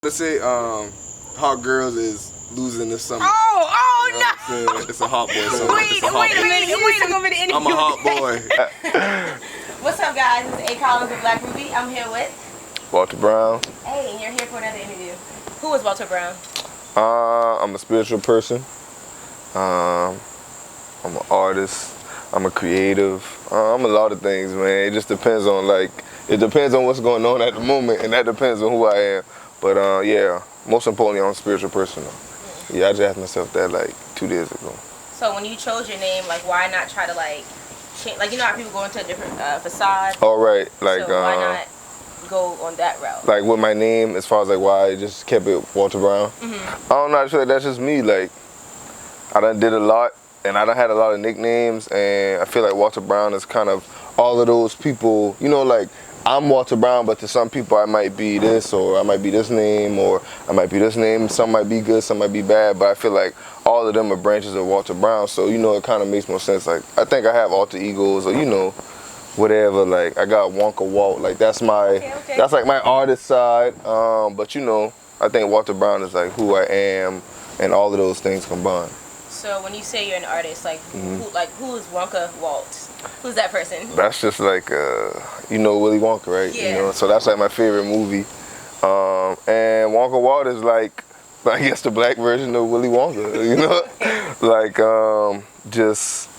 Let's say Hot Girls is losing this summer. Oh, you know no! It's a hot boy song. Wait a minute. I'm a hot boy. What's up, guys? This is A. Collins of BlackRuby. I'm here with Walter Brown. Hey, and you're here for another interview. Who is Walter Brown? I'm a spiritual person. I'm an artist. I'm a creative. I'm a lot of things, man. It just depends on what's going on at the moment, and that depends on who I am. But yeah, most importantly, I'm a spiritual person. Yeah, I just asked myself that like 2 days ago. So when you chose your name, like, why not try to change? Like, you know how people go into a different facade. All right, like so why not go on that route? Like with my name, as far as like why I just kept it Walter Brown. I don't know. I feel like that's just me. Like I done did a lot, and I done had a lot of nicknames, and I feel like Walter Brown is kind of all of those people. You know, like I'm Walter Brown, but to some people I might be this, or I might be this name, or I might be this name. Some might be good, some might be bad, but I feel like all of them are branches of Walter Brown. So you know, it kind of makes more sense. Like I think I have alter egos, or you know, whatever. Like I got Wonka Walt. Like that's my that's like my artist side. But you know, I think Walter Brown is like who I am, and all of those things combined. So when you say you're an artist, who is Wonka Walt? Who's that person? That's just like you know Willy Wonka, right? Yeah. You know, so that's like my favorite movie. And Wonka Walt is like I guess the black version of Willy Wonka. You know, like just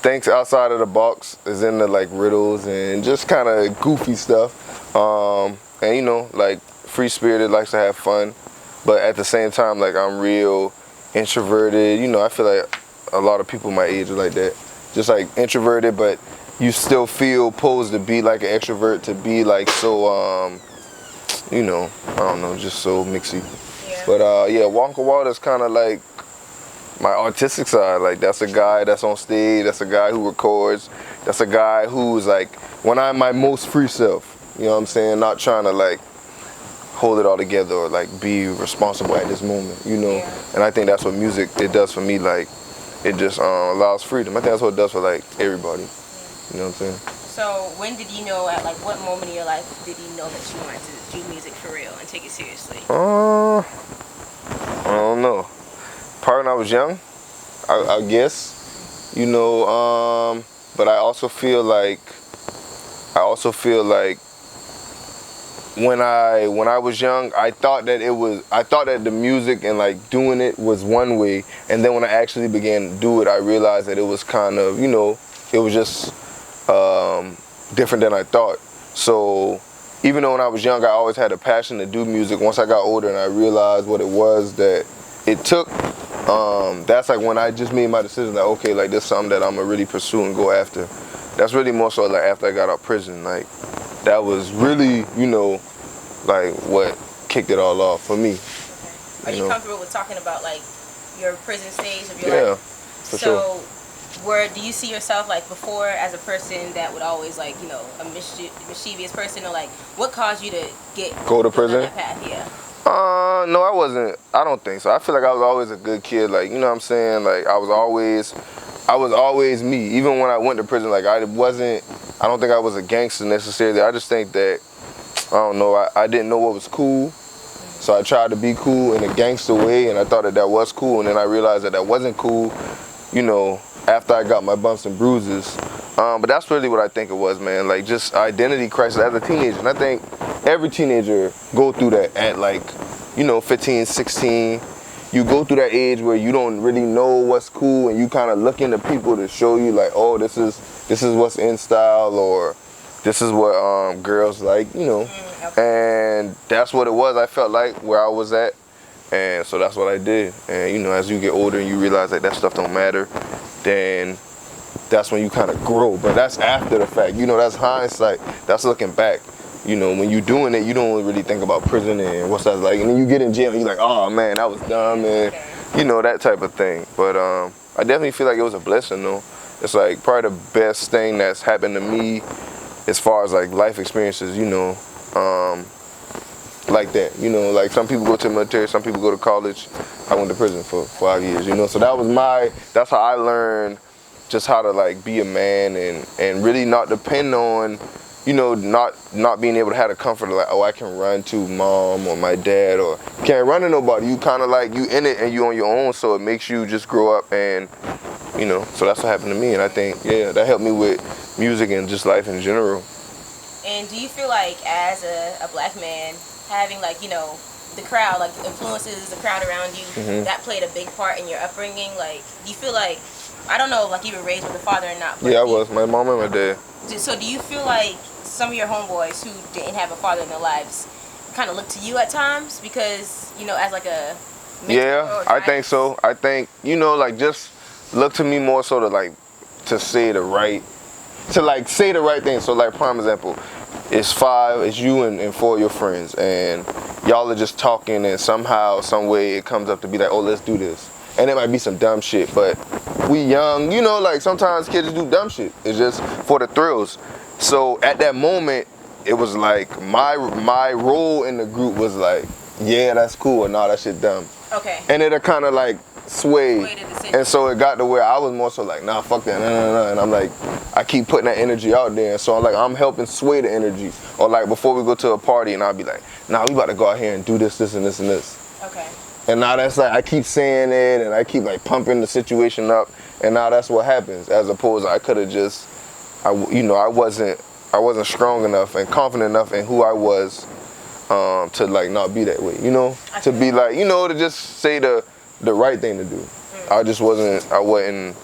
thinks outside of the box, is into like riddles and just kind of goofy stuff. And you know, like free spirited, likes to have fun, but at the same time, like I'm real introverted. You know, I feel like a lot of people my age are like that. Just like introverted, but you still feel posed to be like an extrovert, to be like so, you know, I don't know, just so mixy. Yeah. But yeah, Wonka Walt is kind of like my artistic side. Like that's a guy that's on stage, that's a guy who records, that's a guy who's like, when I'm my most free self, you know what I'm saying? Not trying to like hold it all together or like be responsible at this moment, you know? Yeah. And I think that's what music, it does for me. Like it just allows freedom. I think that's what it does for like everybody. You know what I'm saying? So when did you know, at like what moment in your life did you know that you wanted to do music for real and take it seriously? I don't know. Probably when I was young, I guess. You know, but I also feel like when I was young, I thought that the music and like doing it was one way, and then when I actually began to do it, I realized that it was kind of, you know, it was just different than I thought. So even though when I was young, I always had a passion to do music. Once I got older and I realized what it was that it took, that's like when I just made my decision that okay, like this is something that I'm gonna really pursue and go after. That's really more so like after I got out of prison. Like that was really, you know, like what kicked it all off for me. Are you comfortable with talking about like your prison stage of your life? Yeah, for sure. Do you see yourself like before as a person that would always like, you know, a mischievous person, or like what caused you to go to prison? That path? Yeah. No, I wasn't. I don't think so. I feel like I was always a good kid. Like, you know what I'm saying? Like I was always me. Even when I went to prison, like I don't think I was a gangster necessarily. I just think that, I don't know, I didn't know what was cool. So I tried to be cool in a gangster way, and I thought that was cool, and then I realized that wasn't cool, you know, after I got my bumps and bruises. But that's really what I think it was, man. Like just identity crisis as a teenager. And I think every teenager go through that at like, you know, 15, 16. You go through that age where you don't really know what's cool, and you kind of look into people to show you like, oh, this is what's in style, or this is what girls like, you know. And that's what it was. I felt like where I was at, and so that's what I did. And you know, as you get older and you realize that stuff don't matter, then that's when you kind of grow. But that's after the fact, you know, that's hindsight. That's looking back. You know, when you're doing it, you don't really think about prison and what's that like. And then you get in jail and you're like, oh man, that was dumb, and you know, that type of thing. But I definitely feel like it was a blessing though. It's like probably the best thing that's happened to me as far as like life experiences, you know, like that. You know, like some people go to the military, some people go to college. I went to prison for 5 years, you know. So that's how I learned just how to like be a man and really not depend on you know, not being able to have the comfort of like, oh, I can run to mom or my dad, or can't run to nobody. You kind of like, you in it and you on your own, so it makes you just grow up, and you know, so that's what happened to me. And I think, yeah, that helped me with music and just life in general. And do you feel like as a black man, having like, you know, the crowd, like influences, the crowd around you, that played a big part in your upbringing? Like, do you feel like, I don't know, like you were raised with a father or not? But Yeah, I was. My mom and my dad. So do you feel like some of your homeboys who didn't have a father in their lives kind of look to you at times because, you know, as like a mentor? Yeah, I think so. I think, you know, like just look to me more so to like to say the right thing. So like, prime example, it's you and 4 of your friends, and y'all are just talking, and somehow, some way it comes up to be like, oh, let's do this. And it might be some dumb shit, but we young, you know, like sometimes kids do dumb shit. It's just for the thrills. So at that moment, it was like my role in the group was like, yeah, that's cool, or nah, that shit dumb. Okay. And it'll kind of like sway. And so it got to where I was more so like, nah, fuck that, nah. And I'm like, I keep putting that energy out there. And so I'm helping sway the energy. Or like before we go to a party, and I'll be like, nah, we about to go out here and do this, and this, and this. Okay. And now that's like, I keep saying it, and I keep like pumping the situation up, and now that's what happens. As opposed to I could have just, I wasn't strong enough and confident enough in who I was to like not be that way, you know? To be like, you know, to just say the right thing to do. I wasn't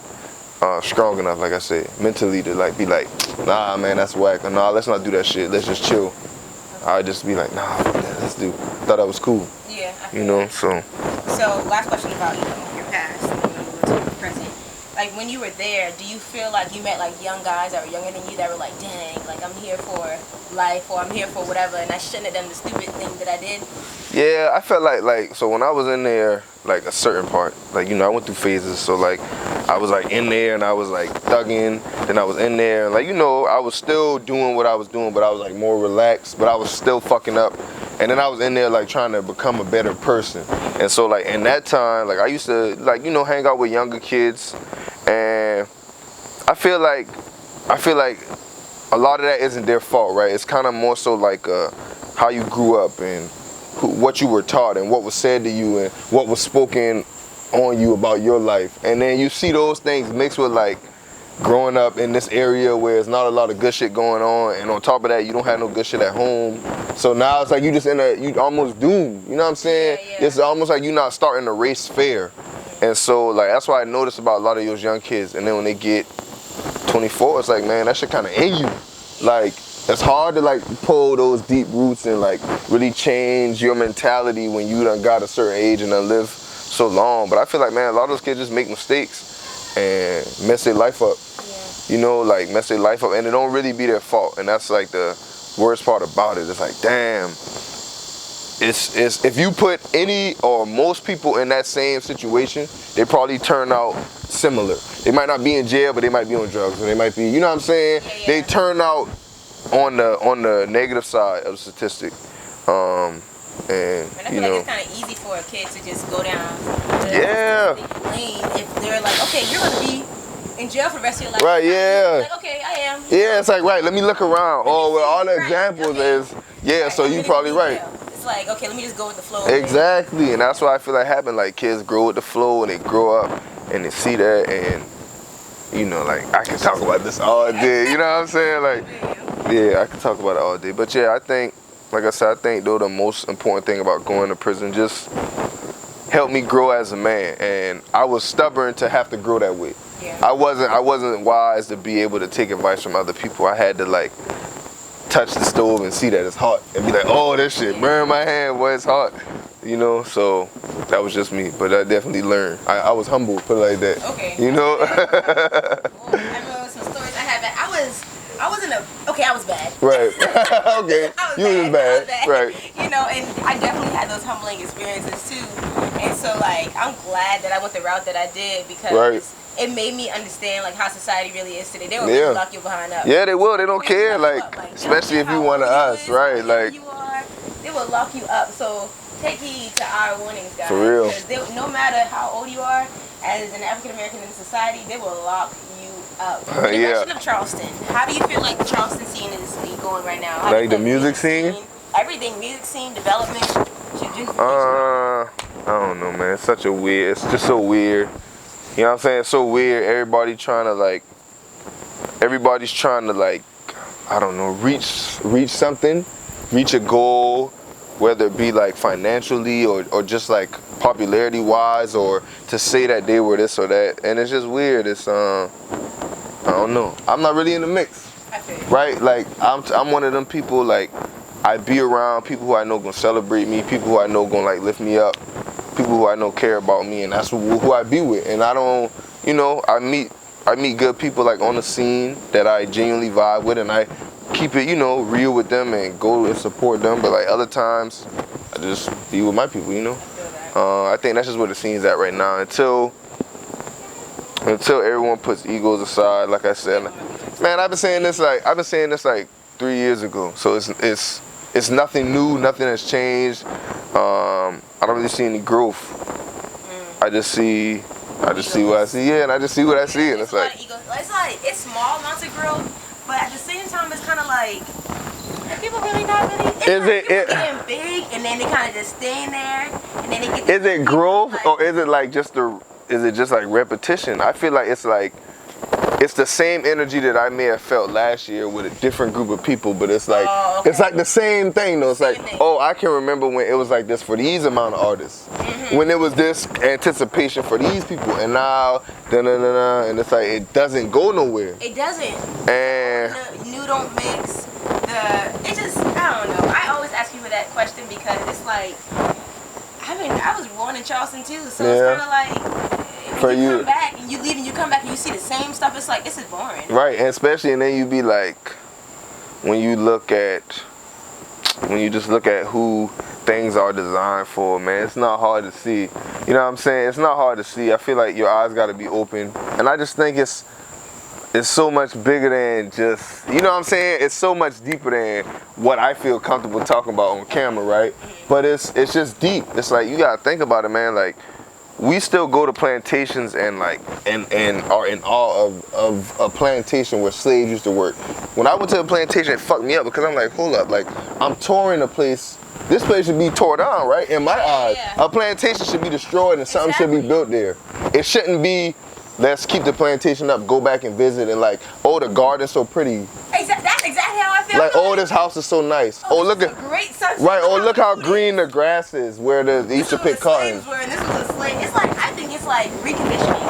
strong enough, like I said, mentally to like be like, nah, man, that's whack, or nah, let's not do that shit, let's just chill. I'd just be like, nah, fuck that, let's do. Thought that was cool. Yeah. You know, so. So last question about, you know, your past, and then we'll go to the present. Like when you were there, do you feel like you met like young guys that were younger than you that were like, dang, like I'm here for life, or I'm here for whatever, and I shouldn't have done the stupid thing that I did? Yeah, I felt like so when I was in there, like a certain part, like, you know, I went through phases. So like I was like in there and I was like thugging, then I was in there and like, you know, I was still doing what I was doing, but I was like more relaxed, but I was still fucking up. And then I was in there like trying to become a better person. And so like in that time, like I used to like, you know, hang out with younger kids, and I feel like a lot of that isn't their fault, right? It's kind of more so like how you grew up and what you were taught and what was said to you and what was spoken on you about your life. And then you see those things mixed with like growing up in this area where there's not a lot of good shit going on, and on top of that you don't have no good shit at home. So now it's like you just you almost doomed, you know what I'm saying? Yeah. It's almost like you're not starting the race fair. And so like that's why I noticed about a lot of those young kids, and then when they get 24, it's like, man, that shit kind of in you. Like it's hard to like pull those deep roots and like really change your mentality when you done got a certain age and done lived so long. But I feel like, man, a lot of those kids just make mistakes and mess their life up. You know, like mess their life up, and it don't really be their fault. And that's like the worst part about it. It's like, damn, it's if you put any or most people in that same situation, they probably turn out similar. They might not be in jail, but they might be on drugs, or they might be, you know what I'm saying? Yeah. They turn out on the negative side of the statistic. And I feel like it's kind of easy for a kid to just go down the lane if they're like, okay, you're gonna be in jail for the rest of your life. Right, yeah. Like, okay, I am. Yeah, it's like, right, let me look around. Oh, well, all the examples is, yeah, right, so you probably right. It's like, okay, let me just go with the flow. Exactly, and that's why I feel like happened. Like, kids grow with the flow, and they grow up, and they see that, and, you know, like, I can talk about this all day, you know what I'm saying? Like, yeah, I can talk about it all day. But, yeah, I think, like I said, I think, though, the most important thing about going to prison just helped me grow as a man, and I was stubborn to have to grow that way. Yeah. I wasn't wise to be able to take advice from other people. I had to like touch the stove and see that it's hot and be like, oh, this shit burn my hand, boy, it's hot. You know, so that was just me. But I definitely learned. I was humble, put it like that. Okay. You know? Well, I remember some stories I had that I was bad. Right. Okay. You was bad. Right. You know, and I definitely had those humbling experiences too. And so like I'm glad that I went the route that I did, because it made me understand like how society really is today. They will really lock you behind up. Yeah, they will. They don't care. Like especially if you one of us, right? Like you are, they will lock you up. So take heed to our warnings, guys. For real. Because no matter how old you are, as an African American in society, they will lock you Progression of Charleston. How do you feel like the Charleston scene is going right now? How Like the music scene? Everything, music scene, development, I don't know, man. It's such a weird. It's just so weird. You know what I'm saying? It's so weird. Everybody's trying to like, I don't know, reach something, reach a goal, whether it be like financially or just like popularity wise, or to say that they were this or that. And it's just weird. It's I don't know. I'm not really in the mix, right? Like I'm one of them people, like I be around people who I know gonna celebrate me, people who I know gonna like lift me up, people who I know care about me, and that's who I be with. And I don't, you know, I meet good people like on the scene that I genuinely vibe with, and I keep it, you know, real with them and go and support them. But like other times, I just be with my people, you know. I think that's just where the scene's at right now. Until everyone puts egos aside, like I said, man, I've been saying this like 3 years ago. So it's nothing new, nothing has changed. I don't really see any growth. I just see what I see, yeah, and I just see what I see, and it's like it's small amounts of growth, but at the same time, it's kind of like people really not really. It's getting big, and then they kind of just staying there, and then they get. Is it growth, or is it like just like repetition? I feel like it's the same energy that I may have felt last year with a different group of people, but it's like it's like the same thing though. It's like, oh, I can remember when it was like this for these amount of artists, when it was this anticipation for these people, and now and it's like it doesn't go nowhere. It doesn't. And the new don't mix. It just, I don't know. I always ask people that question because it's like I was born in Charleston too, so it's kind of like. When you come back and you leave and you come back and you see the same stuff, it's like, this is boring. Right, and especially, and then you be like, when you just look at who things are designed for, man, it's not hard to see. You know what I'm saying? It's not hard to see. I feel like your eyes got to be open. And I just think it's so much bigger than just, you know what I'm saying? It's so much deeper than what I feel comfortable talking about on camera, right? But it's just deep. It's like, you got to think about it, man. Like, we still go to plantations and like and are in awe of a plantation where slaves used to work. When I went to a plantation, it fucked me up because I'm like, hold up, like I'm touring a place. This place should be tore down, right? In my eyes, a plantation should be destroyed and something should be built there. It shouldn't be, let's keep the plantation up, go back and visit, and like, oh, the garden's so pretty. That's exactly how I feel. Like, oh, this house is so nice. Oh, look at great sunset. Right. Oh, look how green the grass is where they used to pick cotton. This was a slave. It's like, I think it's like reconditioning.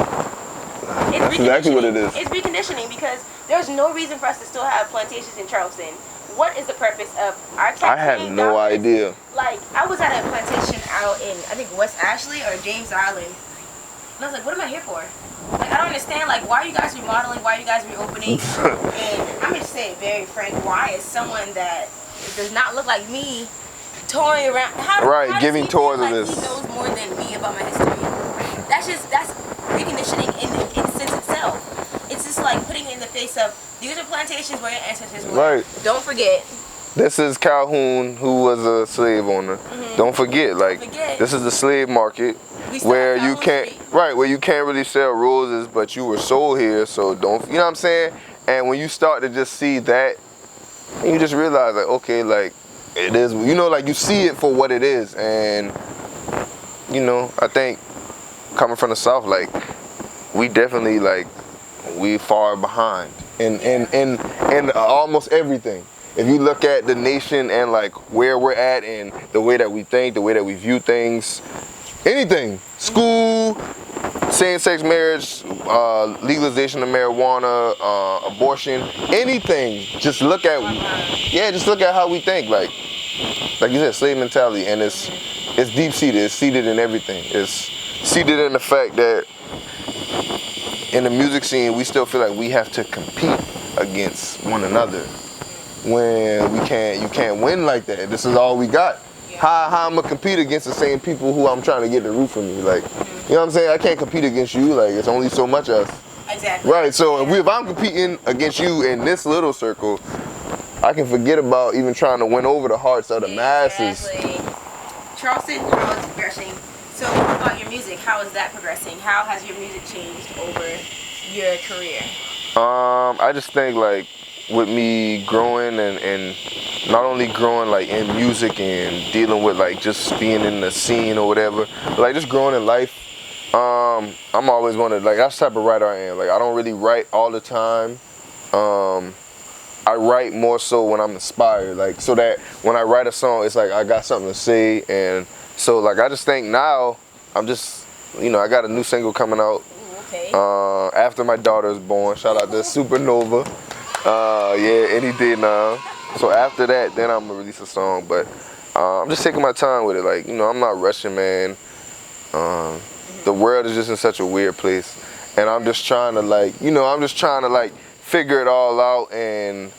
That's exactly what it is. It's reconditioning because there's no reason for us to still have plantations in Charleston. What is the purpose of our tax? I have no idea. Like, I was at a plantation out in, I think, West Ashley or James Island. And I was like, what am I here for? Like, I don't understand. Like, why are you guys remodeling? Why are you guys reopening? And I'm going to say it very frank. Why is someone that does not look like me touring around? How giving tours of this. He knows more than me about my history. That's reconditioning in sense itself. It's just like putting it in the face of, these are plantations where your ancestors were. Right. Don't forget. This is Calhoun, who was a slave owner. Don't forget, like, this is the slave market where you can't, where you can't really sell roses, but you were sold here, so don't, you know what I'm saying? And when you start to just see that, you just realize, like, okay, like, it is, you know, like, you see it for what it is. And, you know, I think coming from the South, like, we definitely, like, we far behind in almost everything. If you look at the nation and like where we're at and the way that we think, the way that we view things, anything, school, same-sex marriage, legalization of marijuana, abortion, anything, just look at how we think. Like you said, slave mentality, and it's deep-seated. It's seated in everything. It's seated in the fact that in the music scene, we still feel like we have to compete against one another. When you can't win like that. This is all we got. How I'm gonna compete against the same people who I'm trying to get the root from me? Like, you know what I'm saying? I can't compete against you. Like, it's only so much of us. Exactly. Right. So if I'm competing against you in this little circle, I can forget about even trying to win over the hearts of the masses. Charleston, how it's progressing. So what about your music? How is that progressing? How has your music changed over your career? I just think like with me growing and not only growing like in music and dealing with like just being in the scene or whatever, but like just growing in life. I'm always wanted like that's the type of writer I am. Like I don't really write all the time. I write more so when I'm inspired, like so that when I write a song, it's like I got something to say, and so like I just think now I'm just I got a new single coming out. Okay. After my daughter is born. Shout out to Supernova. Yeah, any day now. So after that, then I'm gonna release a song. But I'm just taking my time with it. Like I'm not rushing, man. The world is just in such a weird place, and I'm just trying to like figure it all out and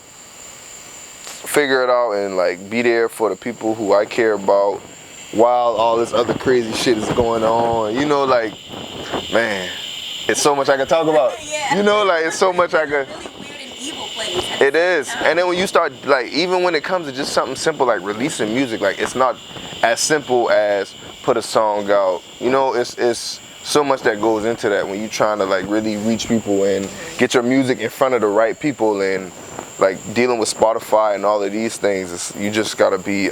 like be there for the people who I care about while all this other crazy shit is going on. Like, man, it's so much I can talk about. Yeah. Like it's so much I can. Really weird and evil place. It is. And then when you start, like, even when it comes to just something simple like releasing music, like it's not as simple as put a song out. It's so much that goes into that when you're trying to like really reach people and get your music in front of the right people, and like dealing with Spotify and all of these things. You just gotta be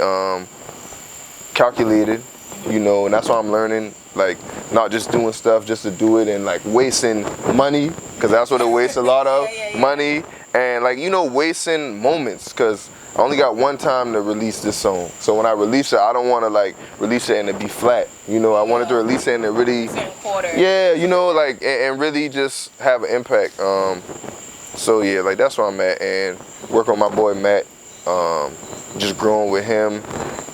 calculated, and that's why I'm learning, like not just doing stuff just to do it and like wasting money, because that's what it wastes a lot of. Money, and like wasting moments, because I only got one time to release this song. So when I release it, I don't want to like release it and it be flat. I wanted to release it and it really, like and really just have an impact. So yeah, like that's where I'm at, and work on my boy Matt, just growing with him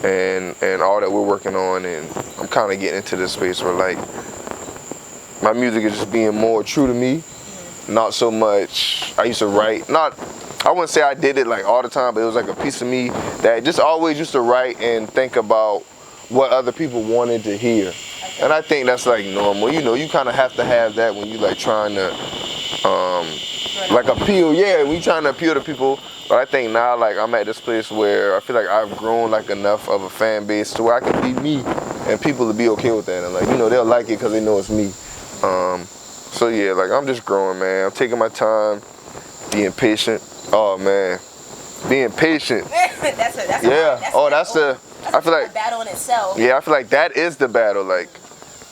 and all that we're working on, and I'm kind of getting into this space where like my music is just being more true to me. Not so much, I used to write, I wouldn't say I did it like all the time, but it was like a piece of me that just always used to write and think about what other people wanted to hear. And I think that's like normal. You kind of have to have that when you like trying to like appeal. Yeah, when you trying to appeal to people. But I think now like I'm at this place where I feel like I've grown like enough of a fan base to where I can be me and people to be okay with that. And like, they'll like it because they know it's me. So yeah, like I'm just growing, man. I'm taking my time, being patient. Oh man, being patient. That's I feel like a battle in itself. Yeah, I feel like that is the battle. Like,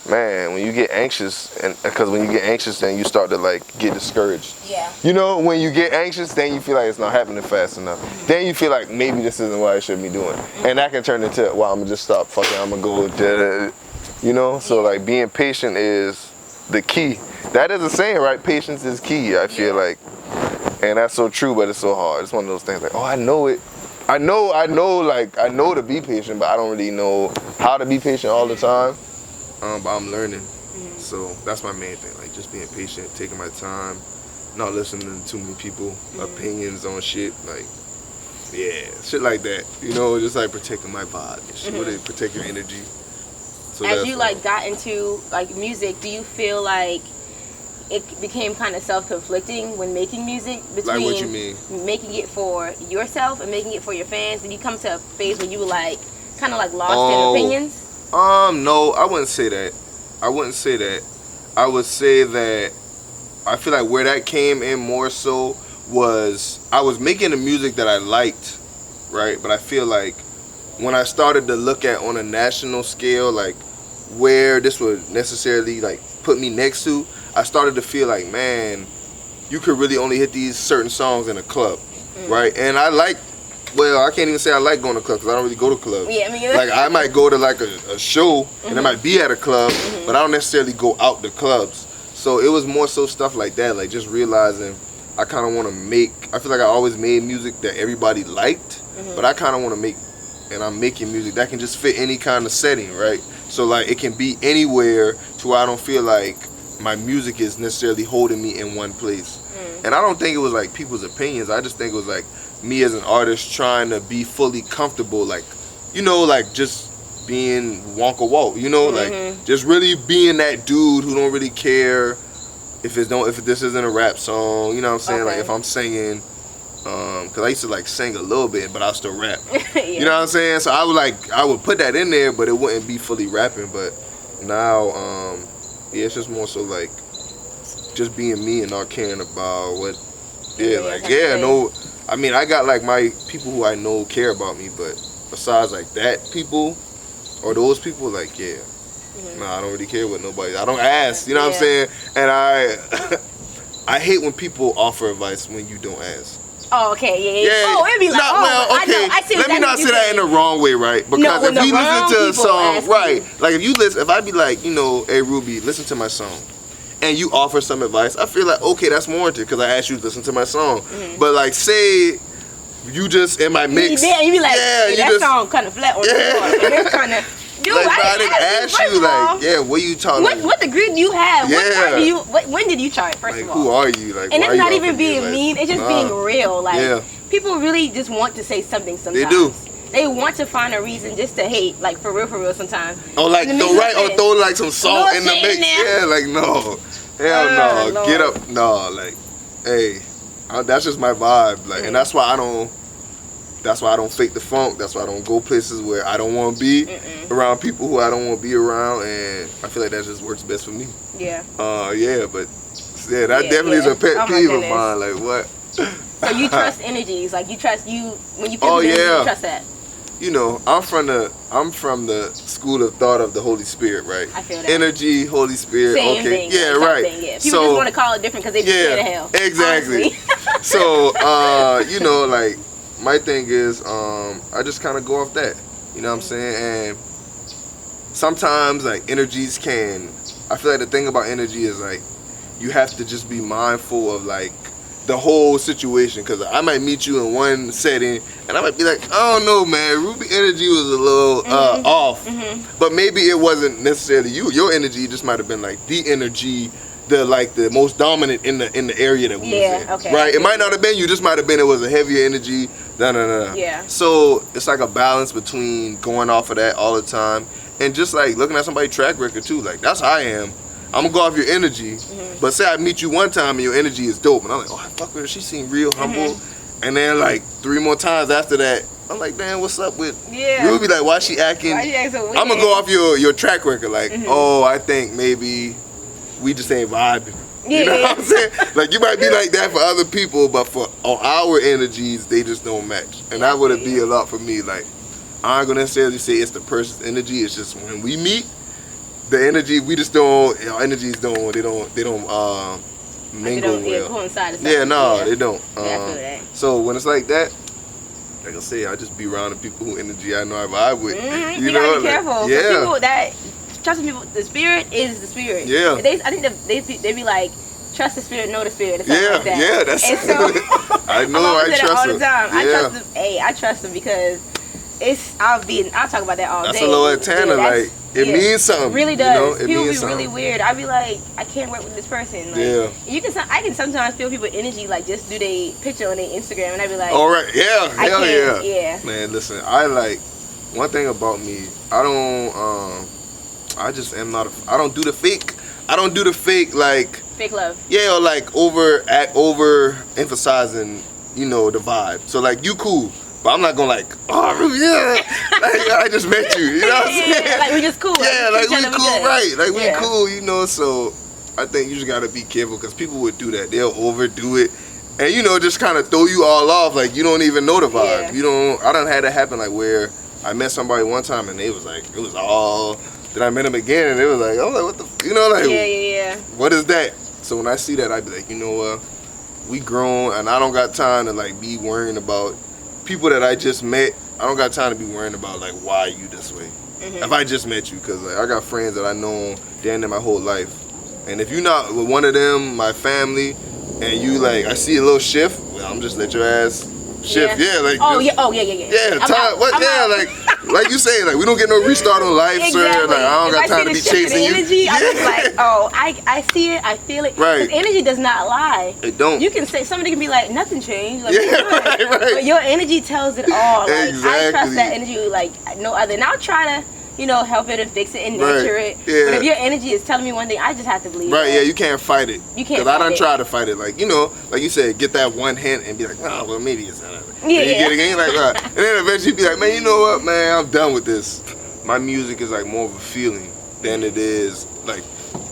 man, when you get anxious, and because when you get anxious, then you start to like get discouraged. Yeah. When you get anxious, then you feel like it's not happening fast enough. Then you feel like maybe this isn't what I should be doing, and that can turn into, well, I'm gonna just stop fucking. I'm gonna go. So like being patient is the key. That is a saying, right? Patience is key. I feel like. And that's so true, but it's so hard. It's one of those things like, oh, I know it. I know to be patient, but I don't really know how to be patient all the time. But I'm learning. So that's my main thing, like just being patient, taking my time, not listening to too many people, opinions on shit, like, yeah, shit like that. Just like protecting my vibe and shit, protect your energy. So as you like got into like music, do you feel like it became kind of self-conflicting when making music, between like what you mean? Making it for yourself and making it for your fans? Did you come to a phase where you were like kind of like lost in opinions? No, I wouldn't say that. I would say that I feel like where that came in more so was I was making the music that I liked, right? But I feel like when I started to look at on a national scale, like where this would necessarily like put me next to, I started to feel like, man, you could really only hit these certain songs in a club, right? And I can't even say I like going to clubs because I don't really go to clubs. Yeah, me either. Like I might go to like a show and I might be at a club, but I don't necessarily go out to clubs. So it was more so stuff like that, like just realizing I kind of want to I feel like I always made music that everybody liked, but I kind of want to make, and I'm making music that can just fit any kind of setting, right? So like it can be anywhere to where I don't feel like my music is necessarily holding me in one place. And I don't think it was like people's opinions. I just think it was like me as an artist trying to be fully comfortable, like, like just being Wonka Walt, like just really being that dude who don't really care if this isn't a rap song, you know what I'm saying? Okay. Like if I'm singing, cause I used to like sing a little bit, but I'll still rap. You know what I'm saying? So I would put that in there, but it wouldn't be fully rapping. But now, yeah, it's just more so like just being me and not caring about what email like, type of thing. no. I mean, I got like my people who I know care about me, but besides like that people or those people, like, yeah. Nah, I don't really care what nobody. I don't ask. You know what I'm saying? And I hate when people offer advice when you don't ask. Oh, okay, yeah. Oh, it'd be like, well, okay. I know. I see. Let me not say that in the wrong way, right? Because No, if we listen to a song, right? you. Like if I be like, you know, hey Ruby, listen to my song, and you offer some advice, I feel like, okay, that's warranted because I asked you to listen to my song. But like, say you just in my mix, you be like, yeah, that song kind of flat on the floor. And it's kind of. Dude, like, I didn't ask you, like, yeah, what are you talking about? What degree do you have? Yeah. When did you chart, first Like, of all? who are you? Like, And why it's not you even offering me being advice? mean, it's just being real. Like, people really just want to say something sometimes. They do. They want to find a reason just to hate, like, for real sometimes. Or like, throw like some salt in the mix. Yeah, like, no. Hell no. Lord. Get up. No, like, hey, that's just my vibe. Like, and that's why I don't fake the funk. That's why I don't go places where I don't want to be around people who I don't want to be around, and I feel like that just works best for me. Yeah. Yeah, but that definitely is a pet peeve of mine. Like, what? So you trust energies, like you trust when you feel energy, you trust that. You know, I'm from the school of thought of the Holy Spirit, right? I feel that. Energy, Holy Spirit. Same okay. thing. Yeah, Same right. thing, yeah. People just want to call it different because they be scared of hell. Exactly. So, you know, like, my thing is, I just kind of go off that. You know what I'm saying? And sometimes, like, energies I feel like the thing about energy is, like, you have to just be mindful of, like, the whole situation. Because I might meet you in one setting, and I might be like, I don't know, man, Ruby energy was a little off. But maybe it wasn't necessarily you. Your energy just might have been, like, the energy, the most dominant in the area that we was in. Okay. Right? It might not have been you. Just might have been it was a heavier energy. No. Yeah. So it's like a balance between going off of that all the time and just like looking at somebody's track record too. Like, that's how I am. I'm gonna go off your energy. But say I meet you one time and your energy is dope, and I'm like, oh, I fuck with her. She seemed real humble. And then like 3 more times after that, I'm like, damn, what's up with Ruby? Like, why she acting? So weird? I'm gonna go off your track record. Like, oh, I think maybe we just ain't vibing. You know what I'm saying? Like, you might be like that for other people, but for our energies, they just don't match. And that would be a lot for me. Like, I ain't gonna necessarily say it's the person's energy. It's just when we meet, the energy, we just don't. Our energies don't mingle well. Coincide. Yeah, no, they don't. I feel that. So when it's like that, like I say, I just be around the people who energy I know I vibe with. You gotta be careful. People that trusting people, the spirit is the spirit. Yeah. I think they be like, trust the spirit, know the spirit, or something like that. Yeah, that's. And so, I know. I trust all them. the time. Yeah. I trust them because I'll talk about that all that's day. A little antenna, like it means something. It really does. You know? People be something. really weird. I be like, I can't work with this person. Like, I can sometimes feel people's energy, like just do they picture on their Instagram, and I be like, all right, hell yeah. Yeah. Man, listen, I like one thing about me. I don't. I just am not. I don't do the fake. I don't do the fake like. Fake love. Yeah, or like over emphasizing, you know, the vibe. So like, you cool. But I'm not gonna like, oh yeah, like I just met you. You know what I'm saying? Like we just cool. Yeah, like we cool, right? Like we Yeah. cool, you know. So I think you just gotta be careful because people would do that. They'll overdo it, and you know, just kind of throw you all off. Like you don't even know the vibe. Yeah. You don't. I done had it happen like where I met somebody one time and they was like, it was all. Then I met them again and it was like, I'm like, what the, you know, like, yeah. What is that? So when I see that, I be like, you know what? We grown, and I don't got time to like be worrying about people that I just met. I don't got time to be worrying about like why you this way. If I just met you, because like I got friends that I know damn near my whole life, and if you not with one of them, my family, and you like I see a little shift, well, I'm just let your ass shift. Yeah, like yeah. Yeah, time. What? Yeah, like you say, like we don't get no restart on life, sir. Like I don't got time to be chasing you. Energy, I'm just like, I see it, I feel it. Right. 'Cause energy does not lie. It don't. You can say somebody can be like, nothing changed. Like, right. But your energy tells it all. Like, Exactly. I trust that energy like no other. And I'll try to, help it and fix it and nurture it. Yeah. But if your energy is telling me one thing, I just have to believe. Right, it. yeah, you can't fight it. You can't. Because I done tried to fight it. Like, like you said, get that one hint and be like, oh, well, maybe it's not. Yeah. And you get it again, like, and then eventually you be like, man, you know what, man, I'm done with this. My music is like more of a feeling than it is like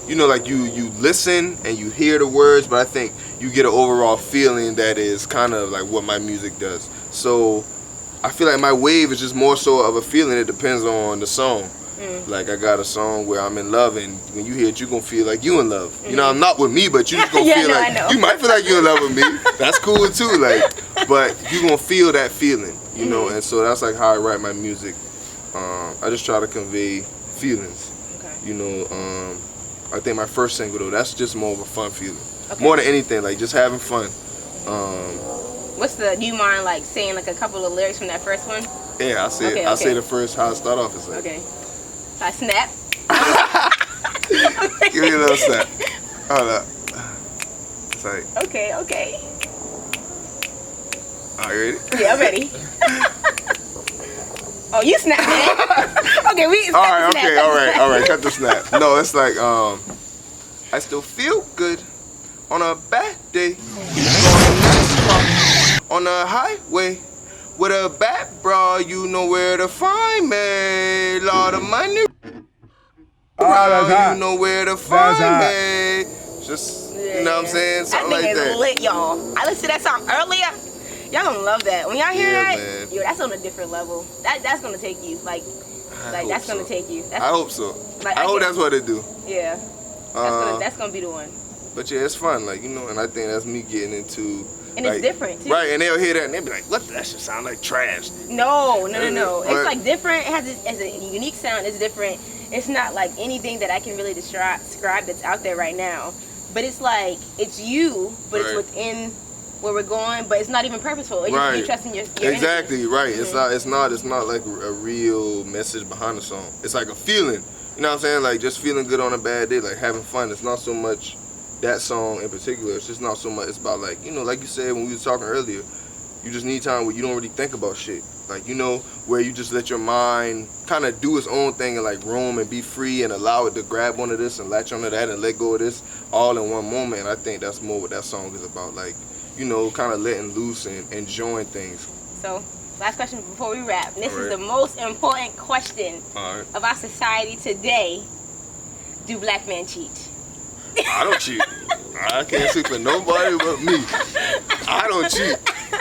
you know, like you listen and you hear the words, but I think you get an overall feeling that is kind of like what my music does. So I feel like my wave is just more so of a feeling. It depends on the song. Like I got a song where I'm in love, and when you hear it, you're gonna feel like you in love. You know, I'm not with me, but you just gonna feel like you might feel like you're in love with me. That's cool too. Like, but you gonna feel that feeling, you know. And so that's like how I write my music. I just try to convey feelings. You know, I think my first single though, that's just more of a fun feeling. More than anything, like just having fun. Do you mind like saying like a couple of lyrics from that first one? Yeah, I say I say the first how I start off is like. Okay. I snap. Give me a little snap. Hold up. It's like. Okay. Are you ready? Yeah, I'm ready. Oh, you snap, man. Okay, we. All right. Cut the snap. No, it's like I still feel good on a bad day. On the highway with a bad bra, you know where to find me. Lot of money. You know where to find me. Just you know what I'm saying, something like that. That thing is lit, y'all. I listened to that song earlier. Y'all gonna love that. When y'all hear that, man. yo, that's on a different level. That's gonna take you that's gonna take you. I hope so. Like, I hope that's what it do. Yeah. That's gonna be the one. But yeah, it's fun, like, you know, and I think that's me getting into. And like, it's different too. Right, and they'll hear that and they'll be like, "What? That shit sound like trash." No. It's like different. It has a unique sound. It's different. It's not like anything that I can really describe that's out there right now. But it's like it's you, but it's within where we're going. But it's not even purposeful. It's just you trusting your exactly energy. right. It's not like a real message behind the song. It's like a feeling. You know what I'm saying? Like just feeling good on a bad day, like having fun. It's not so much that song in particular. It's just not so much. It's about like, you know, like you said when we were talking earlier, you just need time where you don't really think about shit. Like, you know, where you just let your mind kind of do its own thing and like roam and be free and allow it to grab onto this and latch onto that and let go of this all in one moment. And I think that's more what that song is about. Like, you know, kind of letting loose and enjoying things. So, last question before we wrap. And this is the most important question of our society today. Do black men cheat? I don't cheat. I can't speak for nobody but me. I don't cheat.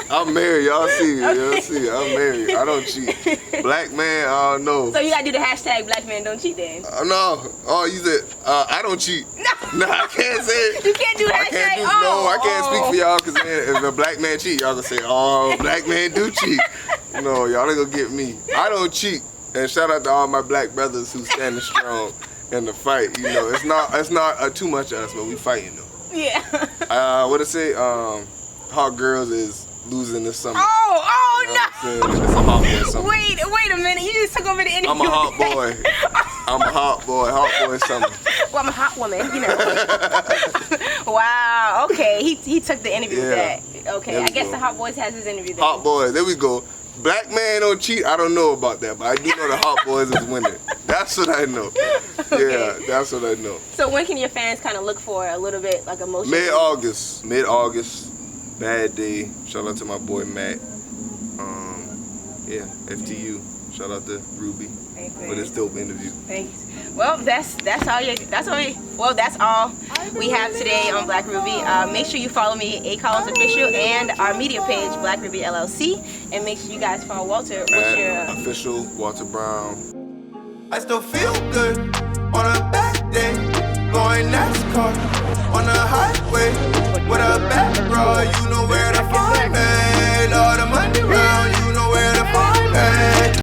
I'm married. Y'all see. I'm married. I don't cheat. Black man, I don't know. So you gotta do the hashtag black men don't cheat then. No. Oh, you said, I don't cheat. No, I can't say it. You can't do hashtag. I can't speak for y'all because if a black man cheat, y'all gonna say, oh, black man do cheat. No, y'all ain't gonna get me. I don't cheat. And shout out to all my black brothers who standing strong in the fight. You know, it's not too much of us, but we fighting though. Yeah. What it say? Hot girls is losing this summer. Oh you know no! It's a hot boy summer. Wait a minute! You just took over the interview. I'm a hot boy. I'm a hot boy. Hot boy summer. Well, I'm a hot woman. You know. Wow. Okay. He took the interview with that. Okay. I guess the hot boys has his interview. Then. Hot boys. There we go. Black man don't cheat. I don't know about that, but I do know the hot boys is winning. That's what I know. Okay. Yeah, that's what I know. So when can your fans kind of look for a little bit like emotion? Mid-August. Bad day. Shout out to my boy Matt. FTU. Shout out to Ruby for this dope interview. Thanks. Well, that's all we have today on BlackRuby. Make sure you follow me, A Collins Official, and our media page, BlackRuby LLC, and make sure you guys follow Walter. What's your official Walter Brown? I still feel good on a bad day, going NASCAR on the highway with a bad bra. You know where to find me, Lord.